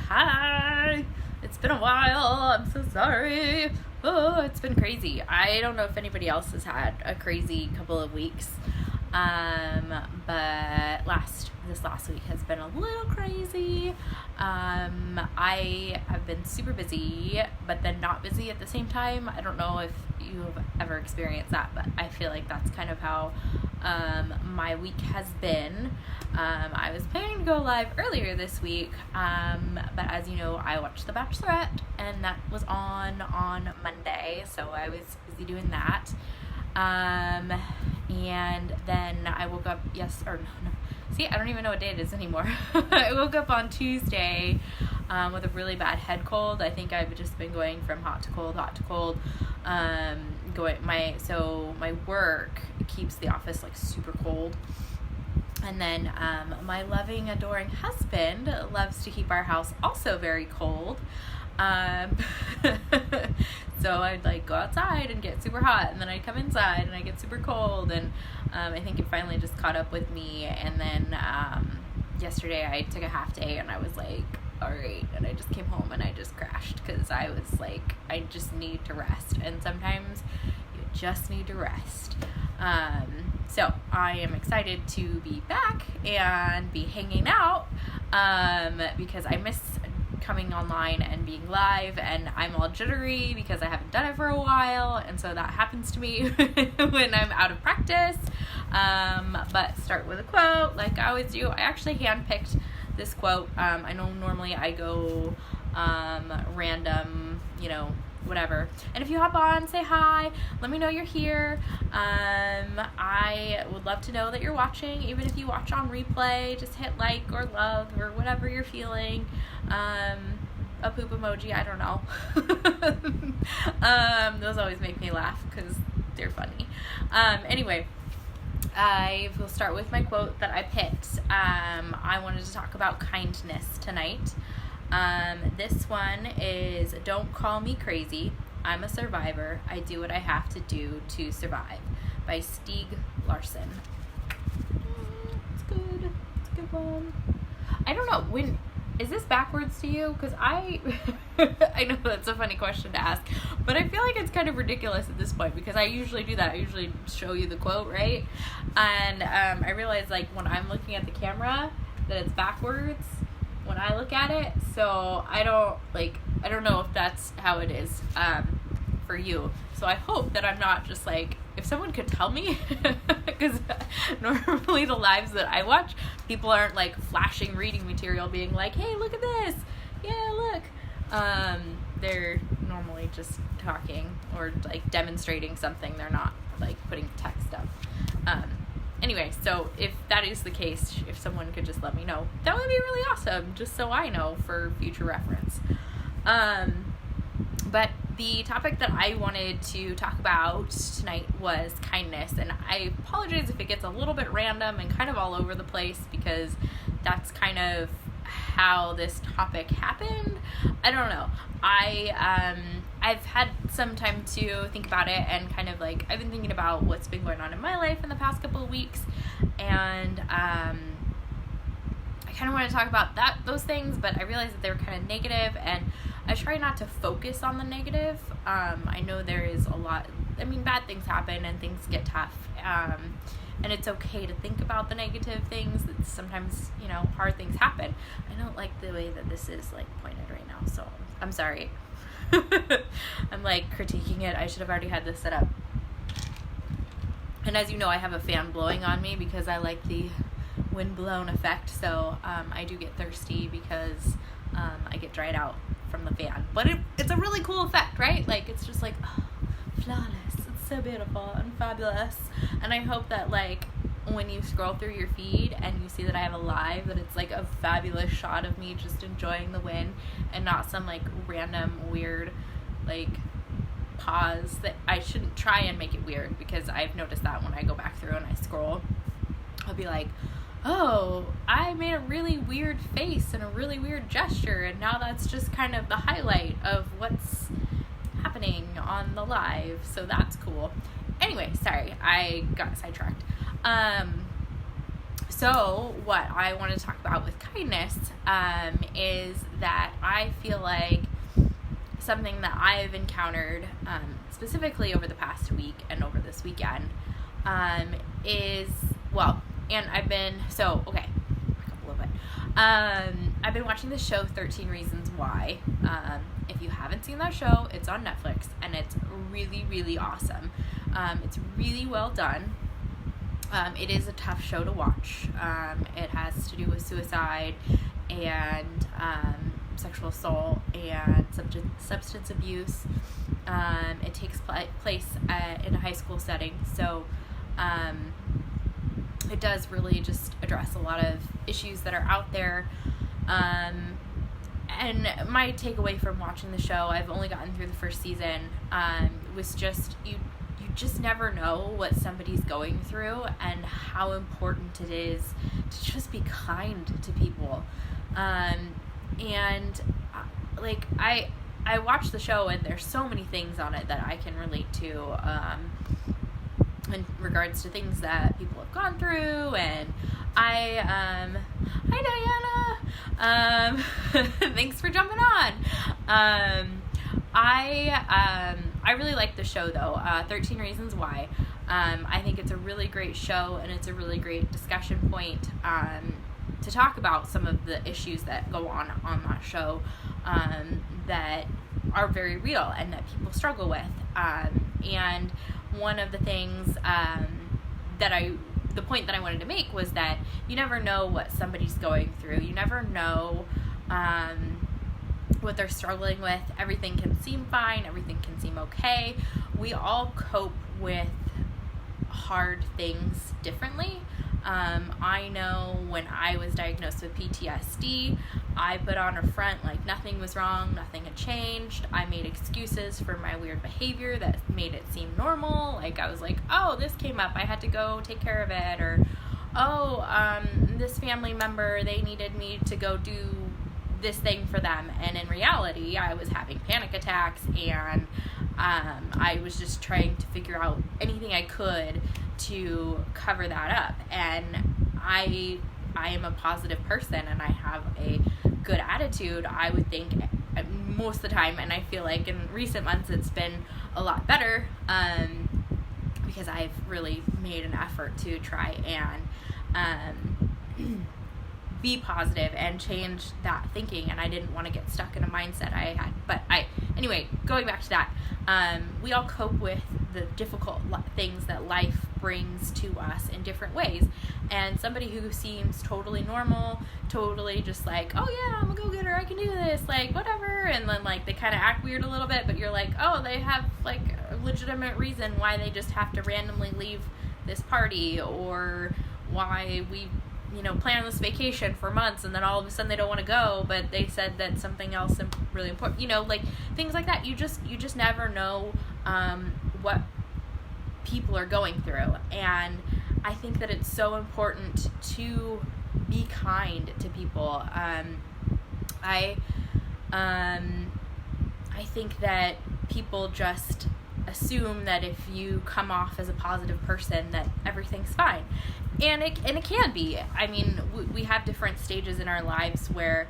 Hi! It's been a while. I'm so sorry. Oh, it's been crazy. I don't know if anybody else has had a crazy couple of weeks. But this last week has been a little crazy. I have been super busy, but then not busy at the same time. I don't know if you've ever experienced that, but I feel like that's kind of how my week has been. I was planning to go live earlier this week, but as you know, I watched The Bachelorette, and that was on Monday, so I was busy doing that. And then I woke up See, I don't even know what day it is anymore. I woke up on Tuesday with a really bad head cold. I think I've just been going from hot to cold. My work keeps the office like super cold. And then my loving, adoring husband loves to keep our house also very cold. So I'd like go outside and get super hot, and then I'd come inside and I get super cold, and I think it finally just caught up with me. And then yesterday I took a half day and I was like, all right, and I just came home and I just crashed because I was like, I just need to rest, and sometimes you just need to rest. So I am excited to be back and be hanging out because I miss coming online and being live, and I'm all jittery because I haven't done it for a while, and so that happens to me when I'm out of practice. But start with a quote like I always do. I actually handpicked this quote. I know normally I go random, whatever. And if you hop on, say hi, let me know you're here. I would love to know that you're watching. Even if you watch on replay, just hit like or love or whatever you're feeling. A poop emoji, I don't know. Those always make me laugh because they're funny. Anyway, I will start with my quote that I picked. I wanted to talk about kindness tonight. This one is, "Don't call me crazy. I'm a survivor. I do what I have to do to survive," by Stieg Larsson. It's good. It's a good one. I don't know, is this backwards to you? Because I know that's a funny question to ask, but I feel like it's kind of ridiculous at this point because I usually do that. I usually show you the quote, right? And I realize like when I'm looking at the camera that it's backwards when I look at it, so I don't know if that's how it is for you. So I hope that I'm not just like, if someone could tell me, because normally the lives that I watch, people aren't like flashing reading material being like, hey, look at this, yeah, look. They're normally just talking or like demonstrating something. They're not like putting text up. Anyway, so if that is the case, if someone could just let me know, that would be really awesome, just so I know for future reference. But the topic that I wanted to talk about tonight was kindness, and I apologize if it gets a little bit random and kind of all over the place because that's kind of how this topic happened. I don't know. I've had some time to think about it, and kind of like I've been thinking about what's been going on in my life in the past couple of weeks, and I kind of want to talk about those things, but I realized that they were kind of negative, and I try not to focus on the negative. I know there is a lot, bad things happen and things get tough, and it's okay to think about the negative things. That sometimes, hard things happen. I don't like the way that this is like pointed right now, so I'm sorry. I'm like critiquing it. I should have already had this set up. And as you know, I have a fan blowing on me because I like the wind-blown effect, so I do get thirsty because I get dried out from the fan. But it's a really cool effect, right? Like, it's just like, oh, flawless. It's so beautiful and fabulous. And I hope that, like, when you scroll through your feed and you see that I have a live, that it's like a fabulous shot of me just enjoying the wind and not some, like, random weird, like, pause that I shouldn't try and make it weird, because I've noticed that when I go back through and I scroll, I'll be like, oh, I made a really weird face and a really weird gesture, and now that's just kind of the highlight of what's happening on the live, so that's cool. Anyway, sorry, I got sidetracked. So what I want to talk about with kindness is that I feel like something that I've encountered specifically over the past week and over this weekend is, well, and I've been, so, okay, back up a little bit. I've been watching the show 13 Reasons Why. If you haven't seen that show, it's on Netflix, and it's really, really awesome. It's really well done. It is a tough show to watch. It has to do with suicide and sexual assault and substance abuse. It takes place in a high school setting, so it does really just address a lot of issues that are out there. And my takeaway from watching the show, I've only gotten through the first season, was just you just never know what somebody's going through and how important it is to just be kind to people. And like I watch the show, and there's so many things on it that I can relate to in regards to things that people have gone through. And hi Diana, thanks for jumping on. I really like the show though, 13 Reasons Why. I think it's a really great show, and it's a really great discussion point to talk about some of the issues that go on that show that are very real and that people struggle with. And one of the things the point that I wanted to make was that you never know what somebody's going through. You never know what they're struggling with. Everything can seem fine. Everything can seem okay. We all cope with hard things differently. I know when I was diagnosed with PTSD, I put on a front like nothing was wrong, nothing had changed. I made excuses for my weird behavior that made it seem normal. Like I was like, oh, this came up, I had to go take care of it. Or, this family member, they needed me to go do this thing for them. And in reality, I was having panic attacks, and I was just trying to figure out anything I could to cover that up. And I am a positive person, and I have a good attitude, I would think, most of the time. And I feel like in recent months it's been a lot better because I've really made an effort to try and be positive and change that thinking, and I didn't want to get stuck in a mindset I had. But anyway, going back to that, we all cope with the difficult things that life brings to us in different ways. And somebody who seems totally normal, totally just like, oh yeah, I'm a go-getter, I can do this, like whatever, and then like they kind of act weird a little bit, but you're like, oh, they have like a legitimate reason why they just have to randomly leave this party, or why we plan this vacation for months, and then all of a sudden they don't want to go, but they said that something else really important, like things like that. You just never know what people are going through. And I think that it's so important to be kind to people. I think that people just assume that if you come off as a positive person that everything's fine, and it can be. I mean, we have different stages in our lives where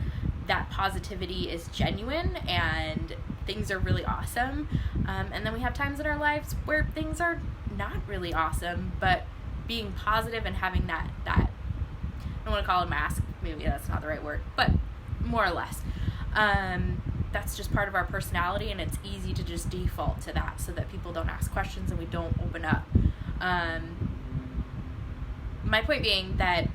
that positivity is genuine and things are really awesome, and then we have times in our lives where things are not really awesome, but being positive and having that I don't want to call it a mask, maybe that's not the right word, but more or less, that's just part of our personality, and it's easy to just default to that so that people don't ask questions and we don't open up. My point being that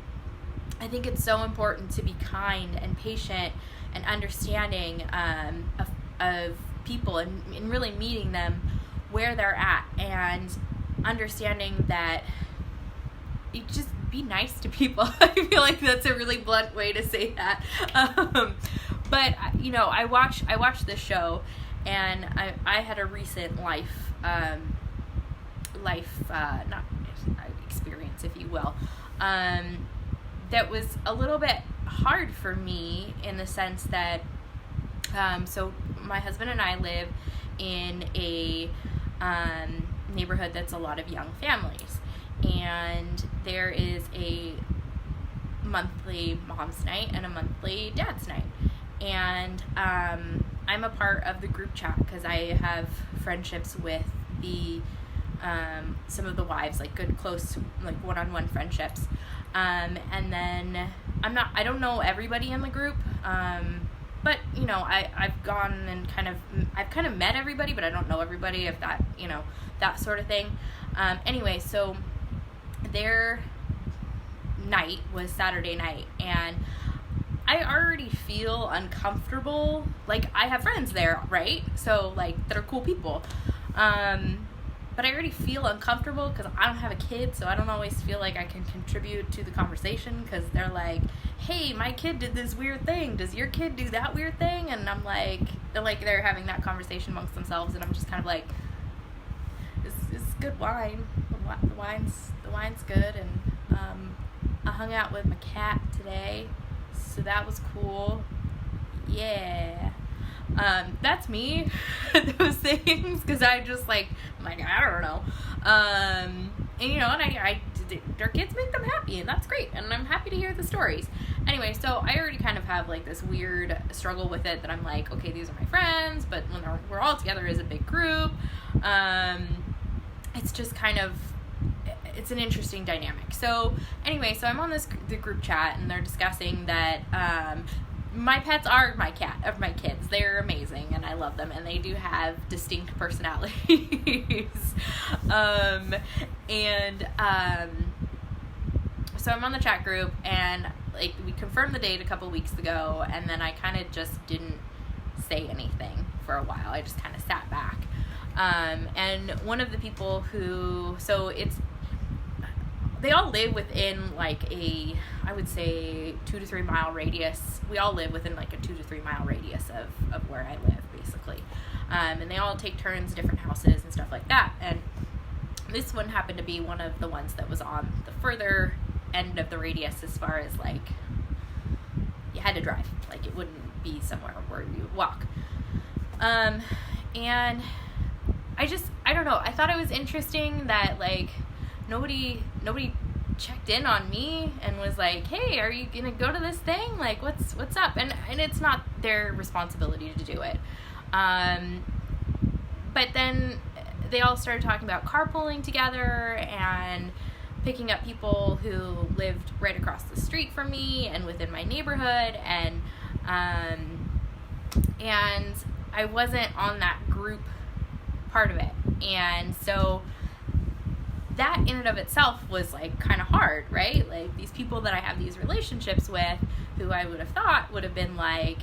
I think it's so important to be kind and patient and understanding of people, and really meeting them where they're at, and understanding that you just be nice to people. I feel like that's a really blunt way to say that. But I watched this show, and I had a recent life not experience, if you will, that was a little bit hard for me, in the sense that so my husband and I live in a neighborhood that's a lot of young families, and there is a monthly mom's night and a monthly dad's night. And I'm a part of the group chat because I have friendships with the some of the wives, like good close like one-on-one friendships. And then I don't know everybody in the group, but you know, I've gone and I've kind of met everybody, but I don't know everybody, if that, you know, that sort of thing. Anyway, so their night was Saturday night, and I already feel uncomfortable. Like, I have friends there, right? So, like, that are cool people. But I already feel uncomfortable because I don't have a kid, so I don't always feel like I can contribute to the conversation, because they're like, hey, my kid did this weird thing. Does your kid do that weird thing? And I'm like, they're having that conversation amongst themselves, and I'm just kind of like, it's good wine. The wine's good, and I hung out with my cat today, so that was cool. Yeah. That's me. Those things, because I just like, I'm like, I don't know. And you know, and their kids make them happy, and that's great, and I'm happy to hear the stories. Anyway, so I already kind of have like this weird struggle with it, that I'm like, okay, these are my friends, but when we're all together as a big group, it's just kind of, it's an interesting dynamic. So anyway, so I'm on the group chat, and they're discussing that my pets are my kids. They're amazing, and I love them, and they do have distinct personalities. So I'm on the chat group, and like, we confirmed the date a couple weeks ago, and then I kind of just didn't say anything for a while. I just kind of sat back. And one of the people they all live within like I would say 2 to 3 mile radius. We all live within like a 2 to 3 mile radius of where I live, basically. And they all take turns, different houses and stuff like that. And this one happened to be one of the ones that was on the further end of the radius, as far as like, you had to drive. Like, it wouldn't be somewhere where you would walk. And I don't know. I thought it was interesting that like, nobody checked in on me and was like, hey, are you gonna go to this thing? Like, what's up? And it's not their responsibility to do it. But then they all started talking about carpooling together and picking up people who lived right across the street from me and within my neighborhood, and I wasn't on that group part of it. And so that in and of itself was like kind of hard, right? Like, these people that I have these relationships with, who I would have thought would have been like,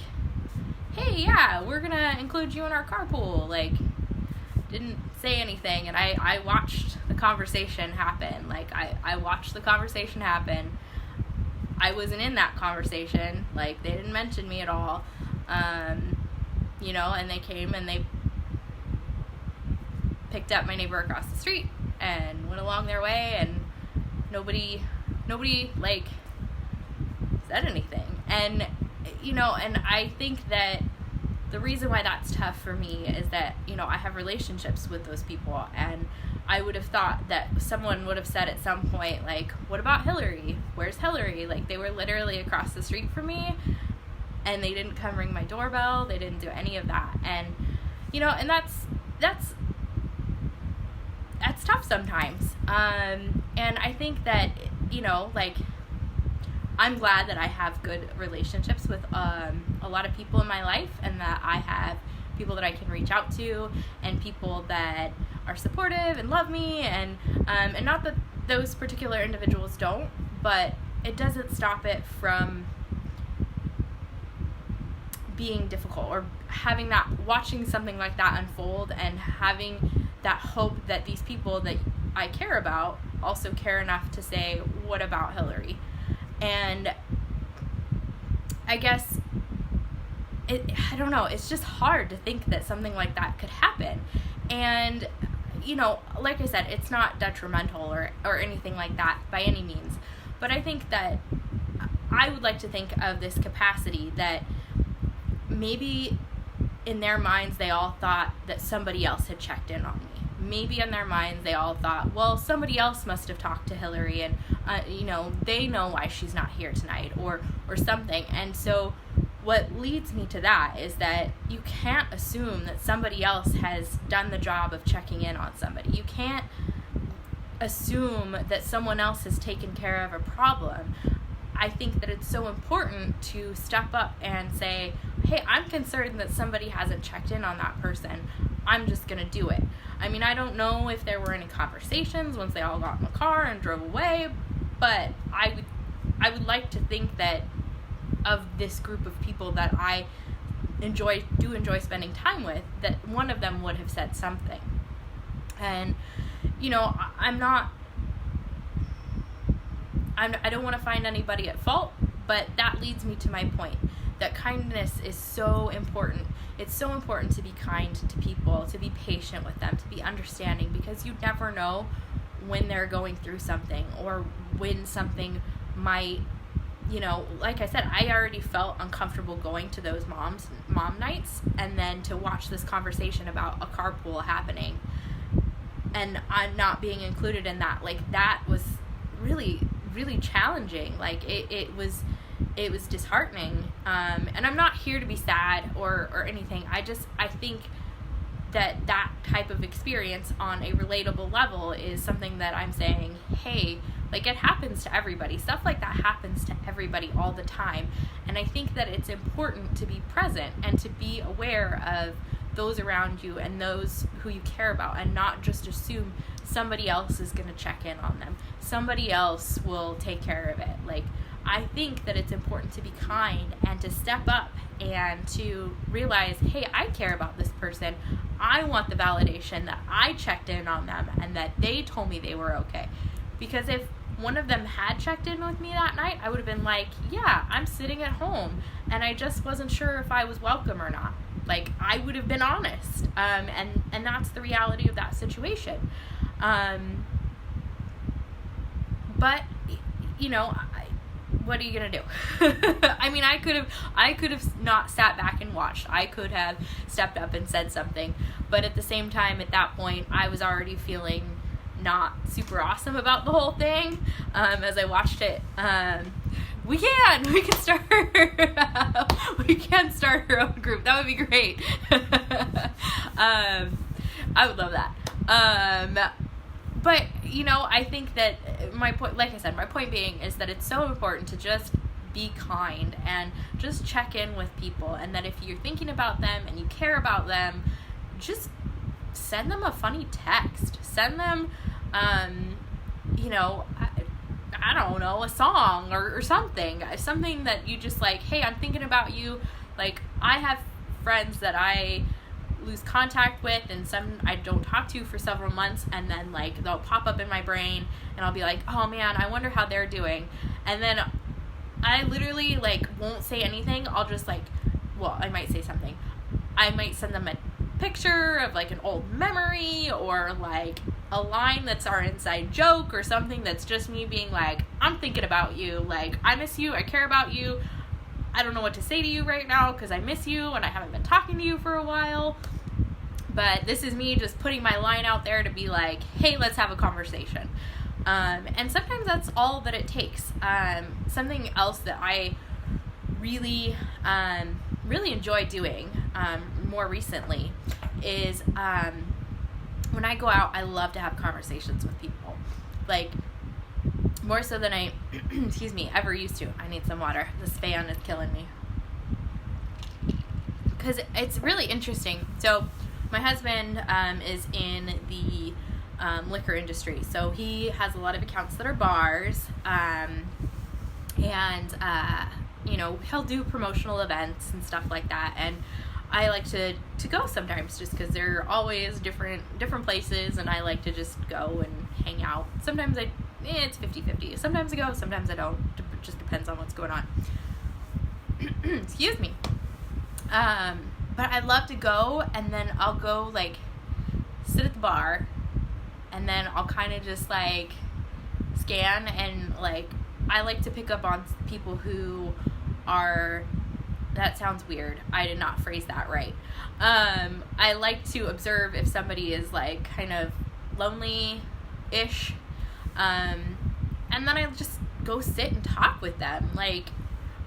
hey, yeah, we're gonna include you in our carpool, like, didn't say anything. And I watched the conversation happen. Like, I watched the conversation happen. I wasn't in that conversation. Like, they didn't mention me at all. You know, and they came and they picked up my neighbor across the street and went along their way, and nobody like said anything. And you know, and I think that the reason why that's tough for me is that, you know, I have relationships with those people, and I would have thought that someone would have said at some point, like, what about Hillary? Where's Hillary? Like, they were literally across the street from me, and they didn't come ring my doorbell. They didn't do any of that. And, you know, and that's tough sometimes. And I think that, you know, like, I'm glad that I have good relationships with a lot of people in my life, and that I have people that I can reach out to, and people that are supportive and love me, and not that those particular individuals don't, but it doesn't stop it from being difficult, or having that, watching something like that unfold, and having that hope that these people that I care about also care enough to say, what about Hillary? And I guess I don't know, it's just hard to think that something like that could happen. And, you know, like I said, it's not detrimental or anything like that by any means. But I think that I would like to think of this capacity that maybe in their minds they all thought that somebody else had checked in on me. Maybe in their minds they all thought, well, somebody else must have talked to Hillary, and they know why she's not here tonight, or something. And so what leads me to that is that you can't assume that somebody else has done the job of checking in on somebody. You can't assume that someone else has taken care of a problem. I think that it's so important to step up and say, hey, I'm concerned that somebody hasn't checked in on that person. I'm just going to do it. I mean, I don't know if there were any conversations once they all got in the car and drove away, but I would like to think that of this group of people that I enjoy spending time with, that one of them would have said something. And, I don't want to find anybody at fault, but that leads me to my point, that kindness is so important. It's so important to be kind to people, to be patient with them, to be understanding, because you never know when they're going through something, or when something might, like I said, I already felt uncomfortable going to those mom nights, and then to watch this conversation about a carpool happening and I'm not being included in that, like, that was really, really challenging. Like, it was disheartening. And I'm not here to be sad or anything. I think that type of experience on a relatable level is something that I'm saying, hey, like, it happens to everybody. Stuff like that happens to everybody all the time. And I think that it's important to be present and to be aware of those around you and those who you care about, and not just assume somebody else is going to check in on them. Somebody else will take care of it. Like, I think that it's important to be kind and to step up and to realize, hey, I care about this person. I want the validation that I checked in on them and that they told me they were okay. Because if one of them had checked in with me that night, I would have been like, yeah, I'm sitting at home and I just wasn't sure if I was welcome or not. Like, I would have been honest. And that's the reality of that situation. But, what are you going to do? I mean, I could have not sat back and watched. I could have stepped up and said something. But at the same time, at that point, I was already feeling not super awesome about the whole thing. As I watched it, we can start our own group. That would be great. I would love that. But, I think that my point being is that it's so important to just be kind and just check in with people. And that if you're thinking about them and you care about them, just send them a funny text. Send them, I don't know, a song or something that you just like, hey, I'm thinking about you. Like, I have friends that I lose contact with, and some I don't talk to for several months, and then like they'll pop up in my brain and I'll be like, oh man, I wonder how they're doing. And then I literally like won't say anything. I'll just like, I might say something. I might send them a picture of like an old memory, or like a line that's our inside joke, or something that's just me being like, I'm thinking about you, like, I miss you, I care about you, I don't know what to say to you right now because I miss you and I haven't been talking to you for a while. But this is me just putting my line out there to be like, hey, let's have a conversation. And sometimes that's all that it takes. Something else that I really enjoy doing more recently is when I go out, I love to have conversations with people. Like, more so than I, ever used to. I need some water. This fan is killing me. Because it's really interesting. So, my husband is in the liquor industry. So, he has a lot of accounts that are bars. He'll do promotional events and stuff like that. And I like to go sometimes just because they're always different places, and I like to just go and hang out. Sometimes it's 50-50. Sometimes I go, sometimes I don't. It just depends on what's going on. Excuse me. But I love to go, and then I'll go, like, sit at the bar, and then I'll kind of just, like, scan, and, like, I like to pick up on people who are, that sounds weird. I did not phrase that right. I like to observe if somebody is, like, kind of lonely-ish, and then I just go sit and talk with them. Like,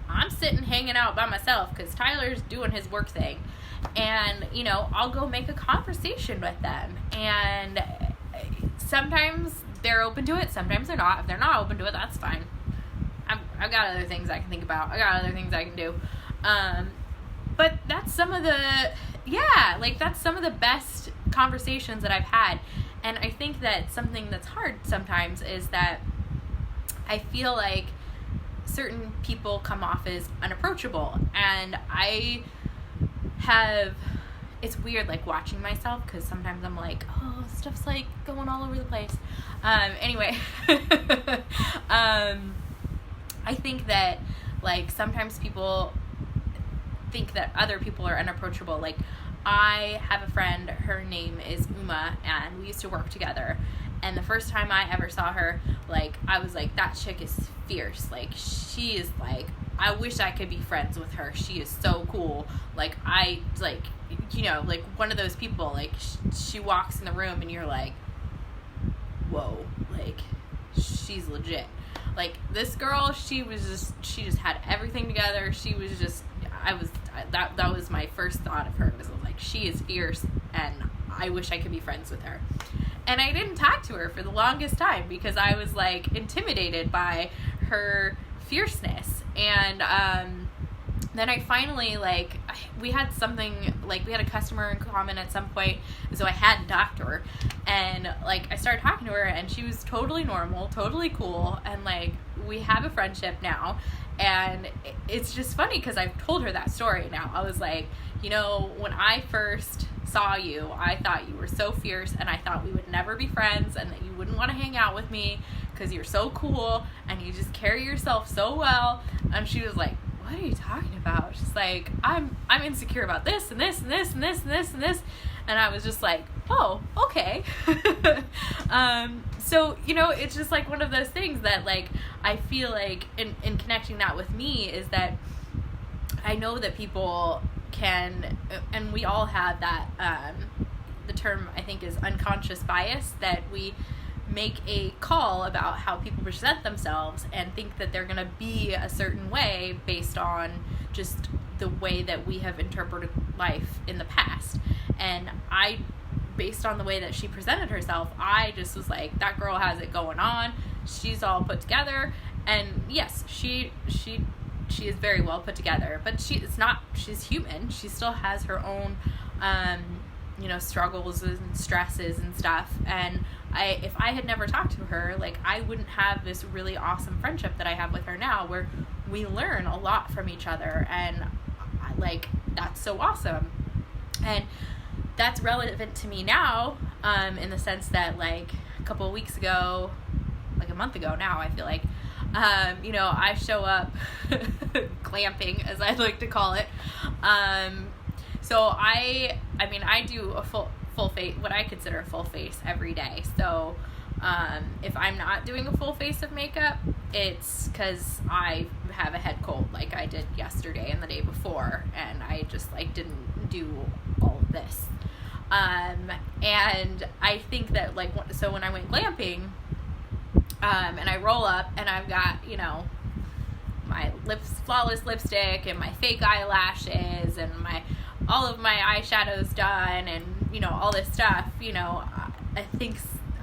I'm sitting hanging out by myself because Tyler's doing his work thing, and you know, I'll go make a conversation with them, and sometimes they're open to it, sometimes they're not. If they're not open to it, that's fine. I've got other things I can think about. I got other things I can do. But that's some of the, that's some of the best conversations that I've had. And I think that something that's hard sometimes is that I feel like certain people come off as unapproachable. And it's weird, like, watching myself, because sometimes I'm like, oh, stuff's, like, going all over the place. Anyway, I think that, like, sometimes people think that other people are unapproachable. Like, I have a friend, her name is Uma, and we used to work together. And the first time I ever saw her, like, I was like, that chick is fierce. Like, she is, like, I wish I could be friends with her. She is so cool. Like, like, one of those people, like, she walks in the room and you're like, whoa, like, she's legit. Like, this girl, she just had everything together. She was just, that was my first thought of her, was like, she is fierce, and I wish I could be friends with her. And I didn't talk to her for the longest time because I was, like, intimidated by her fierceness. And then I finally, like, we had a customer in common at some point, so I hadn't talked to her. And, like, I started talking to her, and she was totally normal, totally cool, and, like, we have a friendship now. And it's just funny because I've told her that story now. I was like, you know, when I first saw you, I thought you were so fierce, and I thought we would never be friends, and that you wouldn't want to hang out with me because you're so cool, and you just carry yourself so well. And she was like, what are you talking about? She's like, I'm insecure about this and this and this and this and this and this. And I was just like, oh, okay. So, you know, it's just like one of those things that, like, I feel like in connecting that with me is that I know that people can, and we all have that, the term I think is unconscious bias, that we make a call about how people present themselves and think that they're going to be a certain way based on just the way that we have interpreted life in the past. And based on the way that she presented herself, I just was like, that girl has it going on. She's all put together. And yes, she is very well put together, but she's human. She still has her own, struggles and stresses and stuff. And if I had never talked to her, like, I wouldn't have this really awesome friendship that I have with her now, where we learn a lot from each other. And, like, that's so awesome. And that's relevant to me now, in the sense that, like, a couple of weeks ago, like a month ago now, I feel like, I show up glamping, as I like to call it. So I do a full face, what I consider a full face, every day. So if I'm not doing a full face of makeup, it's because I have a head cold, like I did yesterday and the day before, and I just, like, didn't do all of this. And I think that, like, so when I went glamping, and I roll up and I've got, my flawless lipstick and my fake eyelashes and all of my eyeshadows done and, all this stuff, I think,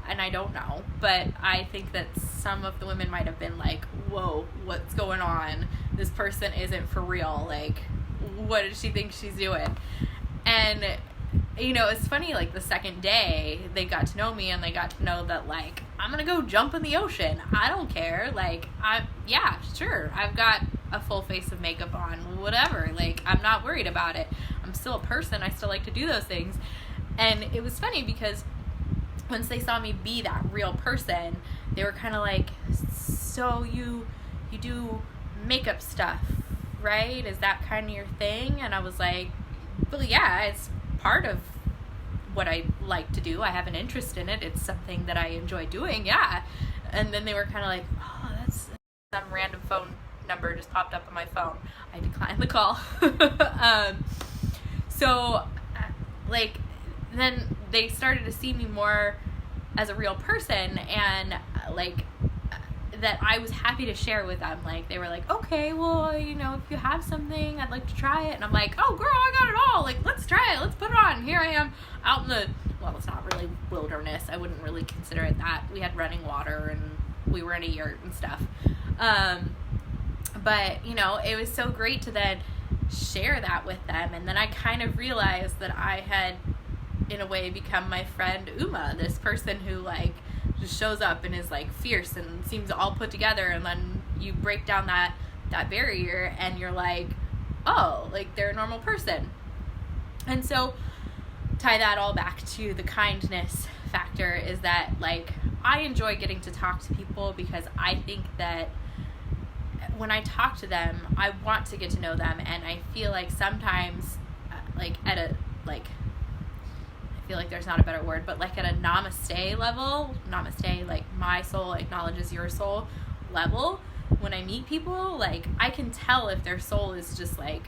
and I don't know, but I think that some of the women might have been like, whoa, what's going on? This person isn't for real. Like, what does she think she's doing? And, it's funny, like, the second day they got to know me and they got to know that, like, I'm gonna go jump in the ocean. I don't care. Like, yeah, sure, I've got a full face of makeup on, whatever. Like, I'm not worried about it. I'm still a person. I still like to do those things. And it was funny because once they saw me be that real person, they were kind of like, so you do makeup stuff, right? Is that kind of your thing? And I was like, well, yeah, it's part of what I like to do. I have an interest in it. It's something that I enjoy doing, yeah. And then they were kind of like, oh, that's some random phone number just popped up on my phone. I declined the call. So, like, then they started to see me more as a real person, and, like, that I was happy to share with them. Like, they were like, okay, well, you know, if you have something, I'd like to try it. And I'm like, oh, girl, I got it all. Like, let's try it. Let's put it on. Here I am out in the, well, it's not really wilderness. I wouldn't really consider it that. We had running water, and we were in a yurt and stuff. But, you know, it was so great to then share that with them. And then I kind of realized that I had, in a way, become my friend Uma, this person who, like, just shows up and is, like, fierce and seems all put together. And then you break down that barrier and you're like, oh, like, they're a normal person. And so tie that all back to the kindness factor is that, like, I enjoy getting to talk to people because I think that when I talk to them, I want to get to know them. And I feel like sometimes, like, at a, like, I feel like there's not a better word, but like at a namaste level, namaste, like my soul acknowledges your soul level, when I meet people, like, I can tell if their soul is just, like,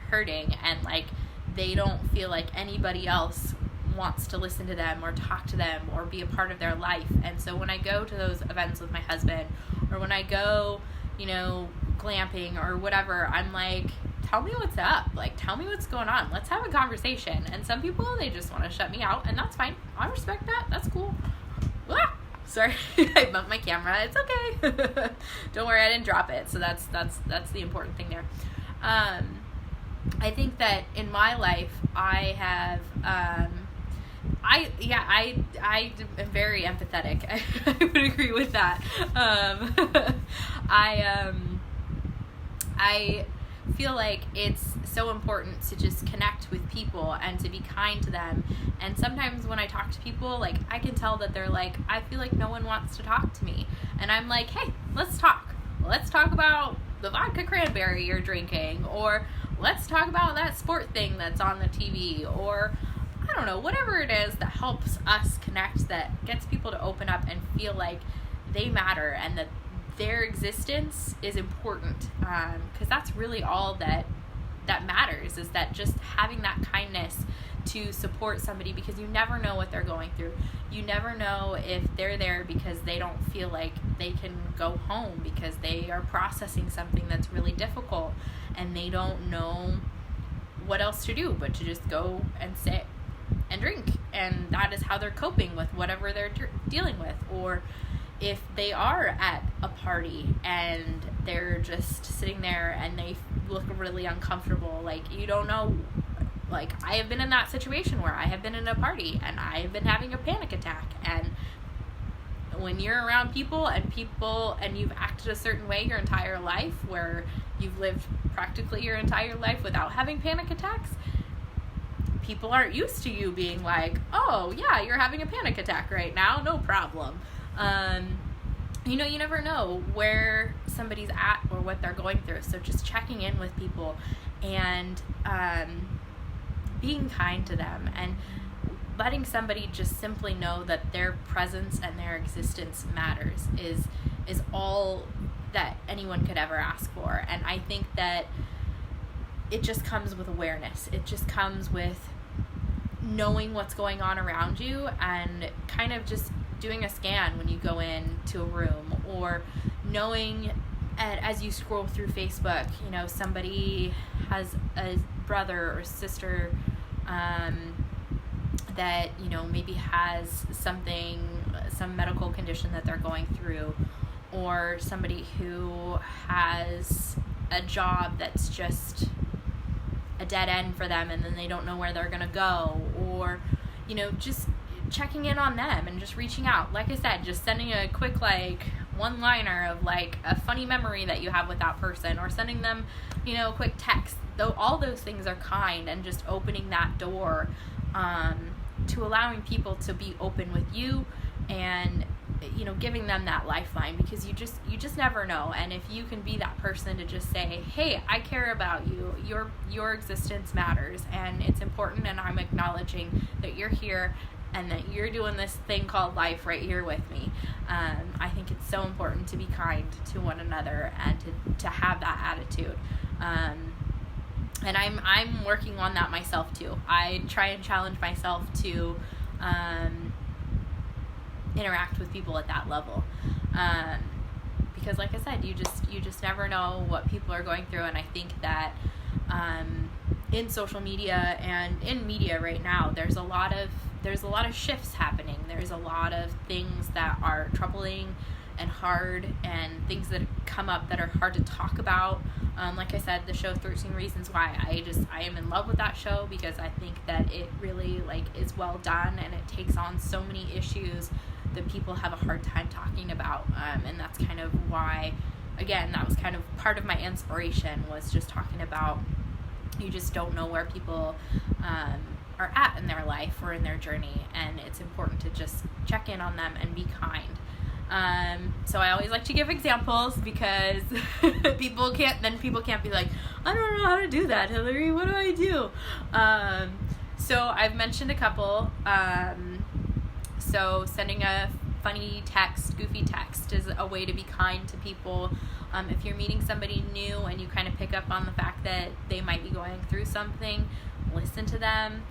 hurting and, like, they don't feel like anybody else wants to listen to them or talk to them or be a part of their life. And so when I go to those events with my husband, or when I go, you know, glamping or whatever, I'm like, tell me what's up. Like, tell me what's going on. Let's have a conversation. And some people, they just want to shut me out, and that's fine. I respect that. That's cool. Ah! Sorry, I bumped my camera. It's okay. Don't worry, I didn't drop it. So that's the important thing there. I think that in my life, I have, I am very empathetic. I would agree with that. I feel like it's so important to just connect with people and to be kind to them. And sometimes when I talk to people, like, I can tell that they're like, I feel like no one wants to talk to me. And I'm like, hey, let's talk. Let's talk about the vodka cranberry you're drinking, or let's talk about that sport thing that's on the TV, or I don't know, whatever it is that helps us connect, that gets people to open up and feel like they matter and that their existence is important, because that's really all that matters, is that just having that kindness to support somebody, because you never know what they're going through. You never know if they're there because they don't feel like they can go home because they are processing something that's really difficult and they don't know what else to do but to just go and sit and drink, and that is how they're coping with whatever they're dealing with. Or if they are at a party and they're just sitting there and they look really uncomfortable, like, you don't know, like, I have been in that situation where I have been in a party and I've been having a panic attack, and when you're around people and you've acted a certain way your entire life, where you've lived practically your entire life without having panic attacks, people aren't used to you being like, oh yeah, you're having a panic attack right now, no problem. You know, you never know where somebody's at or what they're going through. So just checking in with people and being kind to them and letting somebody just simply know that their presence and their existence matters is all that anyone could ever ask for. And I think that it just comes with awareness. It just comes with knowing what's going on around you and kind of just doing a scan when you go into a room, or knowing as you scroll through Facebook, you know, somebody has a brother or sister that, you know, maybe has some medical condition that they're going through, or somebody who has a job that's just a dead end for them and then they don't know where they're gonna go, or, you know, just checking in on them and just reaching out. Like I said, just sending a quick, like, one-liner of, like, a funny memory that you have with that person, or sending them, you know, a quick text. Though all those things are kind, and just opening that door to allowing people to be open with you, and, you know, giving them that lifeline, because you just never know. And if you can be that person to just say, hey, I care about you, your existence matters and it's important, and I'm acknowledging that you're here and that you're doing this thing called life right here with me. I think it's so important to be kind to one another and to have that attitude. And I'm working on that myself too. I try and challenge myself to interact with people at that level, because like I said, you just never know what people are going through. And I think that in social media and in media right now, there's a lot of shifts happening. There's a lot of things that are troubling and hard, and things that come up that are hard to talk about. Like I said, the show 13 Reasons Why, I am in love with that show, because I think that it really is well done, and it takes on so many issues that people have a hard time talking about. And that's kind of why, again, that was kind of part of my inspiration, was just talking about, you just don't know where people are at in their life or in their journey, and it's important to just check in on them and be kind. So I always like to give examples, because people can't be like, I don't know how to do that, Hillary, what do I do? So I've mentioned a couple. So sending a funny text, goofy text, is a way to be kind to people. If you're meeting somebody new and you kind of pick up on the fact that they might be going through something, listen to them.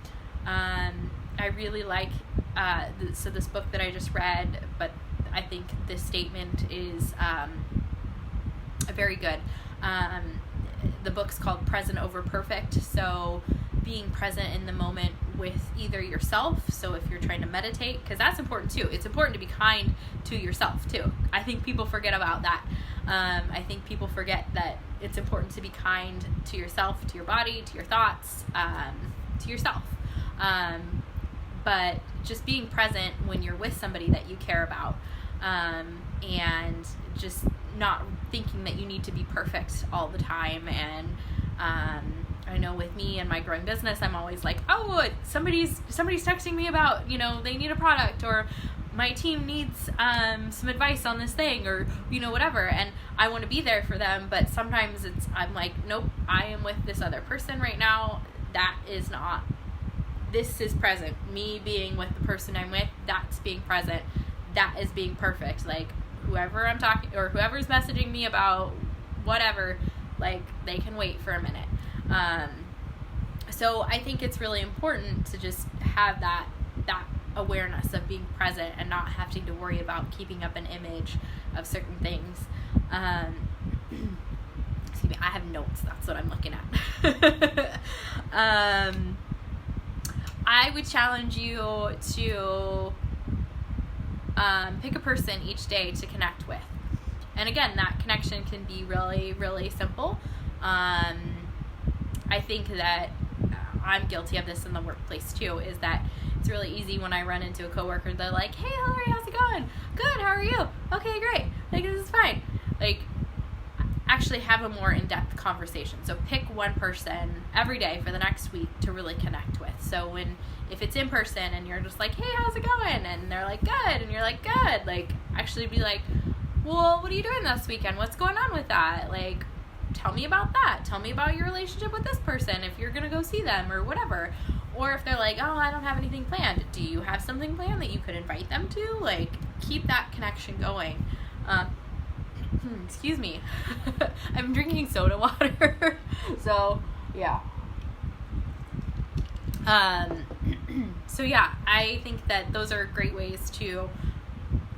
I really like, so this book that I just read, but I think this statement is very good. The book's called Present Over Perfect. So being present in the moment with either yourself, so if you're trying to meditate, because that's important too. It's important to be kind to yourself too. I think people forget about that. I think people forget that it's important to be kind to yourself, to your body, to your thoughts, to yourself. But just being present when you're with somebody that you care about, and just not thinking that you need to be perfect all the time. And I know with me and my growing business, I'm always like, oh, somebody's texting me about, they need a product, or my team needs some advice on this thing, or whatever, and I want to be there for them. But sometimes I'm like, nope, I am with this other person right now. This is present. Me being with the person I'm with, that's being present. That is being perfect. Like, whoever I'm talking, or whoever's messaging me about whatever, they can wait for a minute. So I think it's really important to just have that awareness of being present, and not having to worry about keeping up an image of certain things. Excuse me, I have notes. That's what I'm looking at. I would challenge you to pick a person each day to connect with. And again, that connection can be really, really simple. I think that I'm guilty of this in the workplace too, is that it's really easy when I run into a coworker, they're like, hey, Hillary, how's it going? Good, how are you? Okay, great. This is fine. Actually have a more in-depth conversation. So pick one person every day for the next week to really connect with. So if it's in person and you're just like, hey, how's it going? And they're like, good. And you're like, good. Actually be like, well, what are you doing this weekend? What's going on with that? Tell me about that. Tell me about your relationship with this person, if you're going to go see them or whatever. Or if they're like, oh, I don't have anything planned. Do you have something planned that you could invite them to? Keep that connection going. Excuse me. I'm drinking soda water. So, yeah. So, yeah, I think that those are great ways to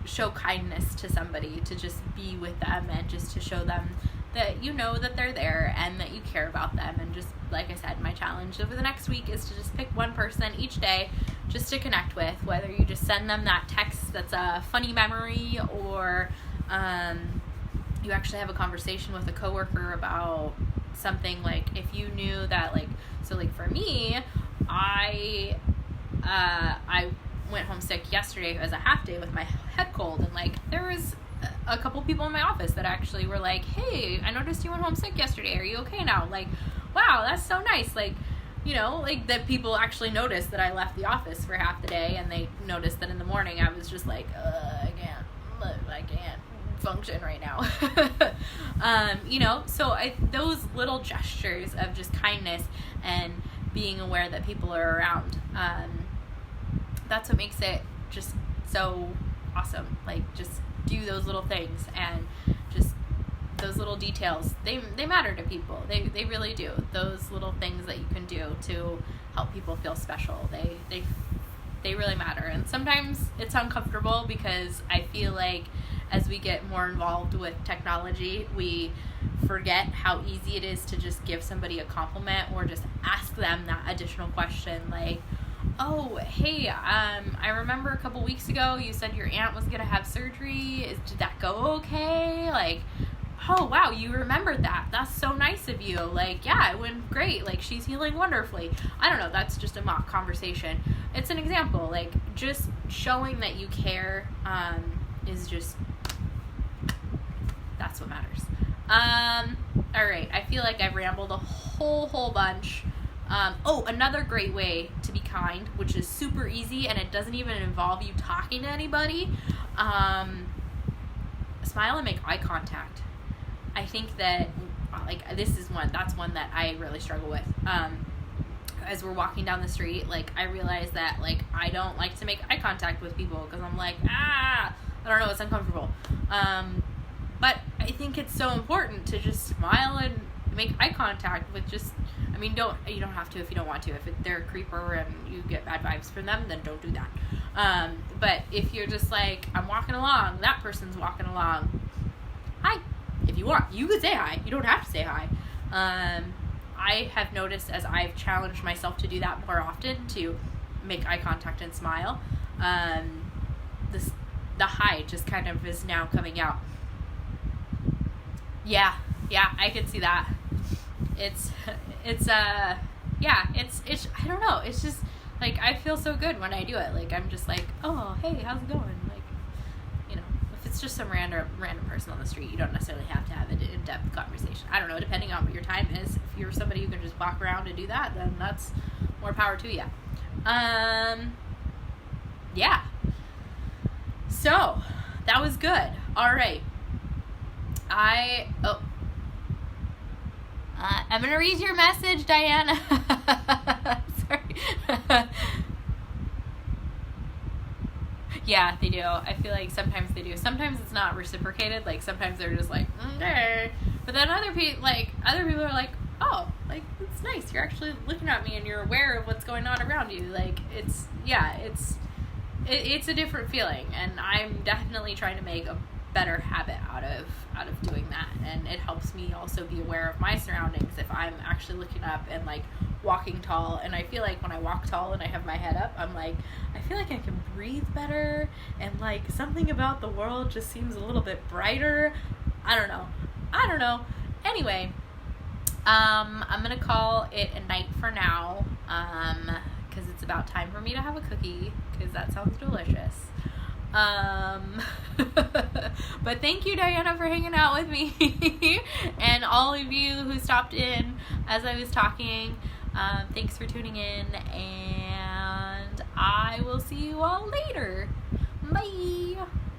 show kindness to somebody, to just be with them, and just to show them that you know that they're there and that you care about them. And just, like I said, my challenge over the next week is to just pick one person each day just to connect with, whether you just send them that text that's a funny memory, or you actually have a conversation with a coworker about something. If you knew that, for me, I went home sick yesterday as a half day with my head cold, and there was a couple people in my office that actually were like, hey, I noticed you went home sick yesterday, are you okay now? Wow, that's so nice. That people actually noticed that I left the office for half the day, and they noticed that in the morning I was just like, I can't function right now. So those little gestures of just kindness and being aware that people are around, that's what makes it just so awesome. Just do those little things, and just those little details, they matter to people. They really do. Those little things that you can do to help people feel special, they They really matter. And sometimes it's uncomfortable because I feel like as we get more involved with technology, we forget how easy it is to just give somebody a compliment or just ask them that additional question, like, oh, hey, I remember a couple weeks ago you said your aunt was going to have surgery. Did that go okay? Like, oh, wow, you remembered that. That's so nice of you. Like, yeah, it went great. Like, she's healing wonderfully. I don't know. That's just a mock conversation. It's an example. Like, just showing that you care is just, that's what matters. All right. I feel like I've rambled a whole bunch. Another great way to be kind, which is super easy and it doesn't even involve you talking to anybody. Smile and make eye contact. I think that, like, that's one that I really struggle with. As we're walking down the street, like, I realize that, like, I don't like to make eye contact with people because I'm like, I don't know, it's uncomfortable. But I think it's so important to just smile and make eye contact with just, I mean, you don't have to if you don't want to. If they're a creeper and you get bad vibes from them, then don't do that. But if you're just like, I'm walking along, that person's walking along, hi. If you want, you could say hi. You don't have to say hi. I have noticed as I've challenged myself to do that more often, to make eye contact and smile, the hi just kind of is now coming out. Yeah, I can see that. It's I don't know. It's just, like, I feel so good when I do it. Like, I'm just like, oh, hey, how's it going? Like, you know, if it's just some random person on the street, you don't necessarily have to have an in-depth conversation. I don't know, depending on what your time is. If you're somebody who can just walk around and do that, then that's more power to you. Yeah. So, that was good. All right. I'm going to read your message, Diana. Sorry. Yeah, they do. I feel like sometimes they do. Sometimes it's not reciprocated. Like, sometimes they're just like, okay. But then other people are like, oh, like, it's nice. You're actually looking at me and you're aware of what's going on around you. Like, it's a different feeling. And I'm definitely trying to make a better habit out of doing that, and it helps me also be aware of my surroundings if I'm actually looking up and, like, walking tall. And I feel like when I walk tall and I have my head up, I'm like, I feel like I can breathe better, and, like, something about the world just seems a little bit brighter. I don't know. Anyway, I'm gonna call it a night for now, because it's about time for me to have a cookie, because that sounds delicious. But thank you, Diana, for hanging out with me and all of you who stopped in as I was talking. Thanks for tuning in, and I will see you all later. Bye.